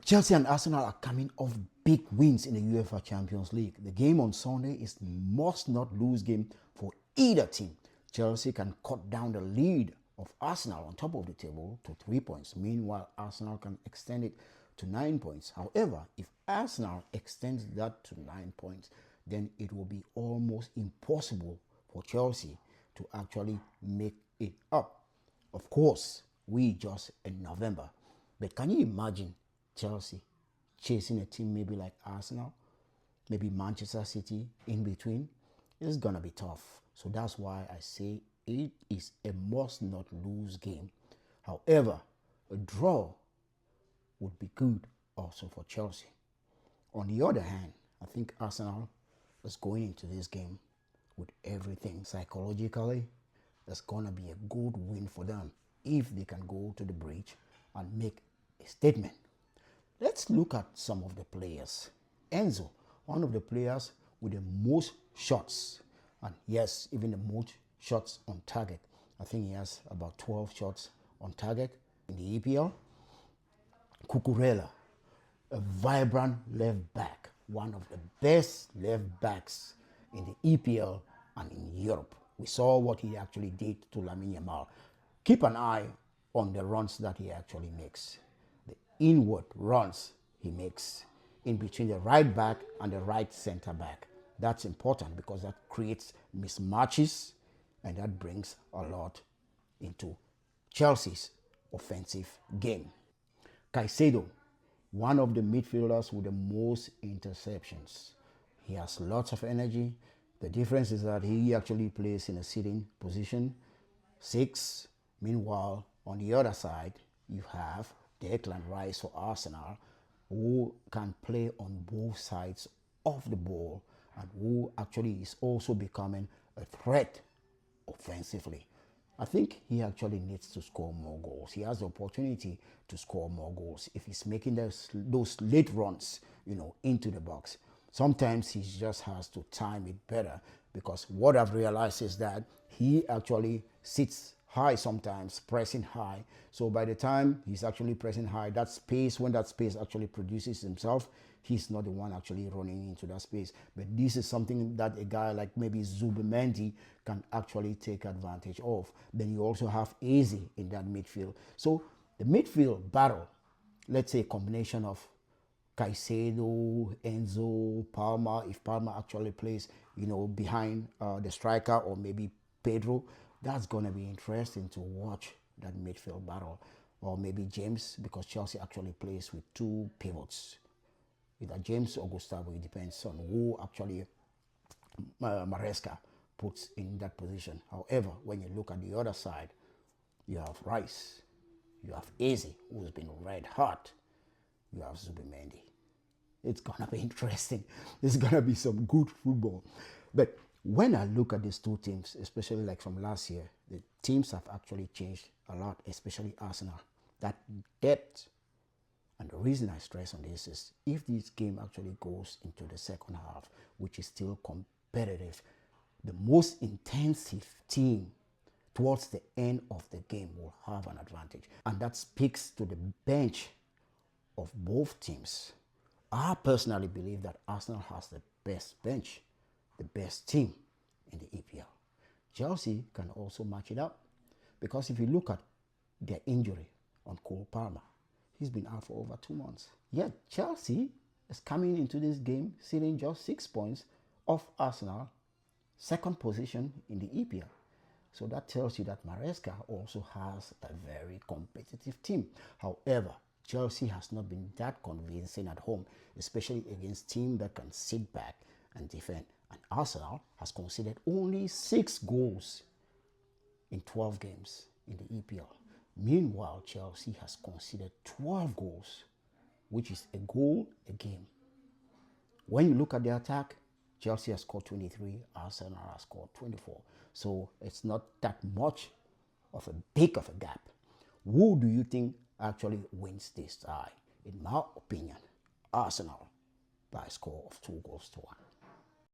Chelsea and Arsenal are coming off big wins in the UEFA Champions League. The game on Sunday is must not lose game for either team. Chelsea can cut down the lead of Arsenal on top of the table to 3 points. Meanwhile, Arsenal can extend it to 9 points. However, if Arsenal extends that to 9 points, then it will be almost impossible for Chelsea to actually make it up. Of course, we just in November. But can you imagine Chelsea chasing a team maybe like Arsenal, maybe Manchester City in between? It's gonna be tough. So that's why I say it is a must not lose game. However, a draw would be good also for Chelsea. On the other hand, I think Arsenal is going into this game with everything. Psychologically, it's gonna be a good win for them if they can go to the bridge and make a statement. Let's look at some of the players. Enzo, one of the players with the most shots, and yes, even the most shots on target. I think he has about 12 shots on target in the EPL. Cucurella, a vibrant left back, one of the best left backs in the EPL and in Europe. We saw what he actually did to Lamine Yamal. Keep an eye on the runs that he actually makes. The inward runs he makes in between the right back and the right center back. That's important because that creates mismatches and that brings a lot into Chelsea's offensive game. Caicedo, one of the midfielders with the most interceptions. He has lots of energy. The difference is that he actually plays in a sitting position, 6. Meanwhile, on the other side, you have Caicedo and Rice for Arsenal, who can play on both sides of the ball and who actually is also becoming a threat offensively. I think he actually needs to score more goals. He has the opportunity to score more goals if he's making those late runs, into the box. Sometimes he just has to time it better, because what I've realized is that he actually sits high sometimes, pressing high. So by the time he's actually pressing high, that space, when that space actually produces himself, he's not the one actually running into that space. But this is something that a guy like maybe Zubimendi can actually take advantage of. Then you also have Eze in that midfield. So the midfield battle, let's say a combination of Caicedo, Enzo, Palmer, if Palmer actually plays, behind the striker, or maybe Pedro, that's going to be interesting to watch that midfield battle. Or maybe James, because Chelsea actually plays with 2 pivots. Either James or Gustavo, it depends on who actually Maresca puts in that position. However, when you look at the other side, you have Rice, you have Eze, who's been red hot, you have Zubimendi. It's gonna be interesting. There's gonna be some good football. But when I look at these two teams, especially like from last year, the teams have actually changed a lot, especially Arsenal. That depth. And the reason I stress on this is if this game actually goes into the second half, which is still competitive, the most intensive team towards the end of the game will have an advantage. And that speaks to the bench of both teams. I personally believe that Arsenal has the best bench, the best team in the EPL. Chelsea can also match it up, because if you look at their injury on Cole Palmer, he's been out for over 2 months. Yet Chelsea is coming into this game sitting just 6 points off Arsenal, second position in the EPL. So that tells you that Maresca also has a very competitive team. However, Chelsea has not been that convincing at home, especially against teams that can sit back and defend. And Arsenal has conceded only 6 goals in 12 games in the EPL. Meanwhile, Chelsea has conceded 12 goals, which is a goal a game. When you look at the attack, Chelsea has scored 23, Arsenal has scored 24. So it's not that much of a big of a gap. Who do you think actually wins this tie? In my opinion, Arsenal by a score of 2 goals to 1.